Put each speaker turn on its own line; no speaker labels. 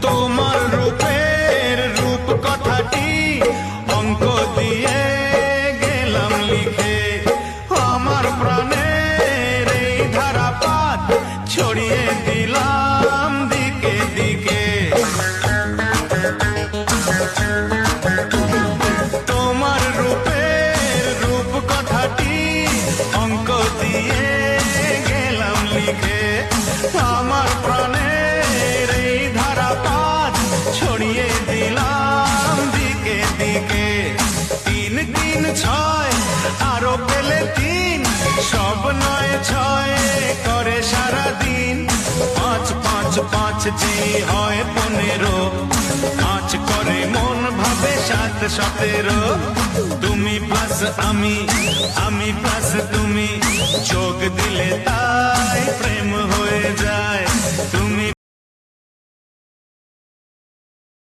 তোমার রূপের রূপ কথাটি অঙ্ক দিয়ে গেলাম লিখে, আমার প্রাণের এই ধারাপাত ছড়িয়ে দিলাম দিকে দিকে। তোমার রূপের রূপ কথাটি অঙ্ক দিয়ে গেলাম লিখে, আমার প্রাণের এই ধারাপাত ছড়িয়ে দিলাম দিকে দিকে। 3 3 6 আরো পেলে 3, সব 9 6 করে সারাদিন। 5 5 5 যে হয় 15, 5 করে মন ভাবে 7 17। তুমি প্লাস আমি, আমি প্লাস তুমি, যোগ দিলে তাই প্রেম হয়ে যায়। তুমি